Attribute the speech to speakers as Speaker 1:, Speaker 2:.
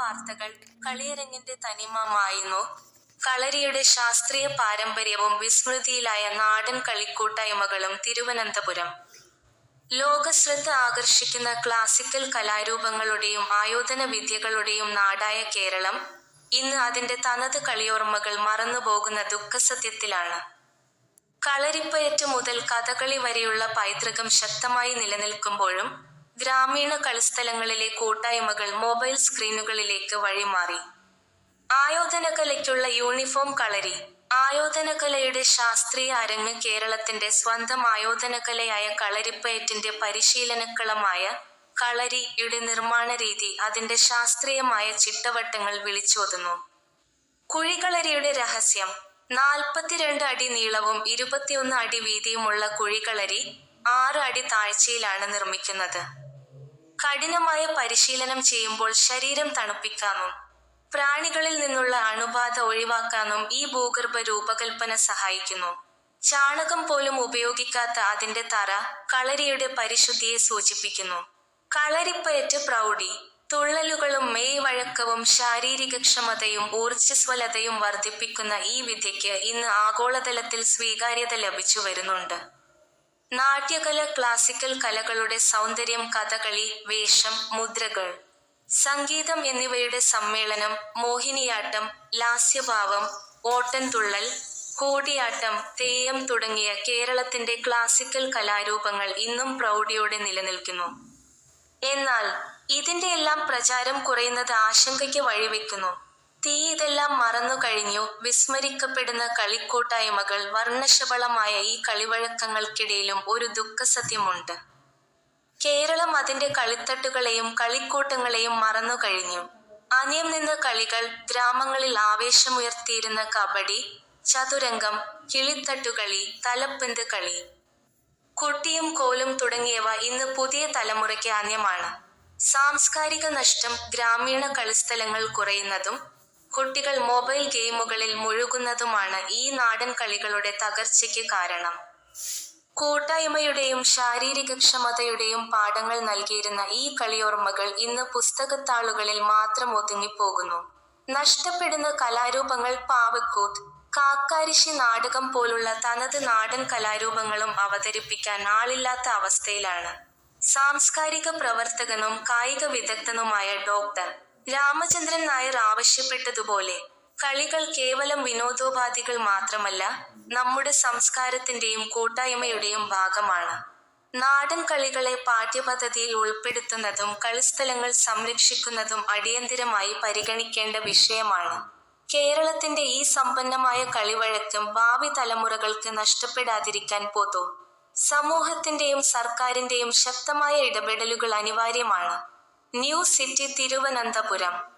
Speaker 1: വാർത്തകൾ. കളിയരങ്ങിന്റെ തനിമ മായുന്നു. കളരിയുടെ ശാസ്ത്രീയ പാരമ്പര്യവും വിസ്മൃതിയിലായ നാടൻ കളിക്കൂട്ടായ്മകളും. തിരുവനന്തപുരം ലോകശ്രദ്ധ ആകർഷിക്കുന്ന ക്ലാസിക്കൽ കലാരൂപങ്ങളുടെയും ആയോധന വിദ്യകളുടെയും നാടായ കേരളം ഇന്ന് അതിന്റെ തനത് കളിയോർമ്മകൾ മറന്നുപോകുന്ന ദുഃഖസത്യത്തിലാണ്. കളരിപ്പയറ്റ് മുതൽ കഥകളി വരെയുള്ള പൈതൃകം ശക്തമായി നിലനിൽക്കുമ്പോഴും ഗ്രാമീണ കളിസ്ഥലങ്ങളിലെ കൂട്ടായ്മകൾ മൊബൈൽ സ്ക്രീനുകളിലേക്ക് വഴിമാറി. ആയോധനകലയ്ക്കുള്ള യൂണിഫോം. കളരി ആയോധനകലയുടെ ശാസ്ത്രീയ അരങ്ങ്. കേരളത്തിന്റെ സ്വന്തം ആയോധനകലയായ കളരിപ്പയറ്റിന്റെ പരിശീലനക്കളമായ കളരി-യുടെ നിർമ്മാണരീതി അതിന്റെ ശാസ്ത്രീയമായ ചിട്ടവട്ടങ്ങൾ വിളിച്ചോതുന്നു. കുഴികളരിയുടെ രഹസ്യം. 42 അടി നീളവും 21 അടി വീതിയുമുള്ള കുഴികളരി 6 അടി താഴ്ചയിലാണ് നിർമ്മിക്കുന്നത്. കഠിനമായ പരിശീലനം ചെയ്യുമ്പോൾ ശരീരം തണുപ്പിക്കാനും പ്രാണികളിൽ നിന്നുള്ള അണുബാധ ഒഴിവാക്കാനും ഈ ഭൂഗർഭ രൂപകൽപ്പന സഹായിക്കുന്നു. ചാണകം പോലും ഉപയോഗിക്കാത്ത അതിന്റെ തറ കളരിയുടെ പരിശുദ്ധിയെ സൂചിപ്പിക്കുന്നു. കളരിപ്പയറ്റ് പ്രൗഢി. തുള്ളലുകളും മെയ്വഴക്കവും ശാരീരികക്ഷമതയും ഊർജ്ജസ്വലതയും വർദ്ധിപ്പിക്കുന്ന ഈ വിദ്യയ്ക്ക് ഇന്ന് ആഗോളതലത്തിൽ സ്വീകാര്യത ലഭിച്ചു വരുന്നുണ്ട്. നാട്യകല. ക്ലാസിക്കൽ കലകളുടെ സൗന്ദര്യം. കഥകളി, വേഷം, മുദ്രകൾ, സംഗീതം എന്നിവയുടെ സമ്മേളനം. മോഹിനിയാട്ടം, ലാസ്യഭാവം, ഓട്ടൻതുള്ളൽ, കൂടിയാട്ടം, തെയ്യം തുടങ്ങിയ കേരളത്തിന്റെ ക്ലാസിക്കൽ കലാരൂപങ്ങൾ ഇന്നും പ്രൗഢിയോടെ നിലനിൽക്കുന്നു. എന്നാൽ ഇതിന്റെയെല്ലാം പ്രചാരം കുറയുന്നത് ആശങ്കയ്ക്ക് വഴിവെക്കുന്നു. ഇതെല്ലാം മറന്നുകഴിഞ്ഞു വിസ്മരിക്കപ്പെടുന്ന കളിക്കൂട്ടായ്മകൾ. വർണ്ണശബളമായ ഈ കളിവഴക്കങ്ങൾക്കിടയിലും ഒരു ദുഃഖസത്യമുണ്ട്. കേരളം അതിന്റെ കളിത്തട്ടുകളെയും കളിക്കൂട്ടങ്ങളെയും മറന്നുകഴിഞ്ഞു. അന്യം നിന്ന കളികൾ. ഗ്രാമങ്ങളിൽ ആവേശമുയർത്തിയിരുന്ന കബഡി, ചതുരംഗം, കിളിത്തട്ടുകളി, തലപ്പന്ത് കളി, കുട്ടിയും കോലും തുടങ്ങിയവ ഇന്ന് പുതിയ തലമുറയ്ക്ക് അന്യമാണ്. സാംസ്കാരിക നഷ്ടം. ഗ്രാമീണ കളിസ്ഥലങ്ങൾ കുറയുന്നതും കുട്ടികൾ മൊബൈൽ ഗെയിമുകളിൽ മുഴുകുന്നതുമാണ് ഈ നാടൻ കളികളുടെ തകർച്ചയ്ക്ക് കാരണം. കൂട്ടായ്മയുടെയും ശാരീരികക്ഷമതയുടെയും പാഠങ്ങൾ നൽകിയിരുന്ന ഈ കളിയോർമ്മകൾ ഇന്ന് പുസ്തകത്താളുകളിൽ മാത്രം ഒതുങ്ങിപ്പോകുന്നു. നഷ്ടപ്പെടുന്ന കലാരൂപങ്ങൾ. പാവക്കൂത്ത്, കാക്കാരിശ്ശി നാടകം പോലുള്ള തനത് നാടൻ കലാരൂപങ്ങളും അവതരിപ്പിക്കാൻ ആളില്ലാത്ത അവസ്ഥയിലാണ്. സാംസ്കാരിക പ്രവർത്തകനും കായിക വിദഗ്ധനുമായ ഡോക്ടർ രാമചന്ദ്രൻ നായർ ആവശ്യപ്പെട്ടതുപോലെ കളികൾ കേവലം വിനോദോപാധികൾ മാത്രമല്ല, നമ്മുടെ സംസ്കാരത്തിന്റെയും കൂട്ടായ്മയുടെയും ഭാഗമാണ്. നാടൻ കളികളെ പാഠ്യപദ്ധതിയിൽ ഉൾപ്പെടുത്തുന്നതും കളിസ്ഥലങ്ങൾ സംരക്ഷിക്കുന്നതും അടിയന്തിരമായി പരിഗണിക്കേണ്ട വിഷയമാണ്. കേരളത്തിന്റെ ഈ സമ്പന്നമായ കളിവഴക്കം ഭാവി തലമുറകൾക്ക് നഷ്ടപ്പെടാതിരിക്കാൻ സമൂഹത്തിന്റെയും സർക്കാരിന്റെയും ശക്തമായ ഇടപെടലുകൾ അനിവാര്യമാണ്. News city Thiruvananthapuram.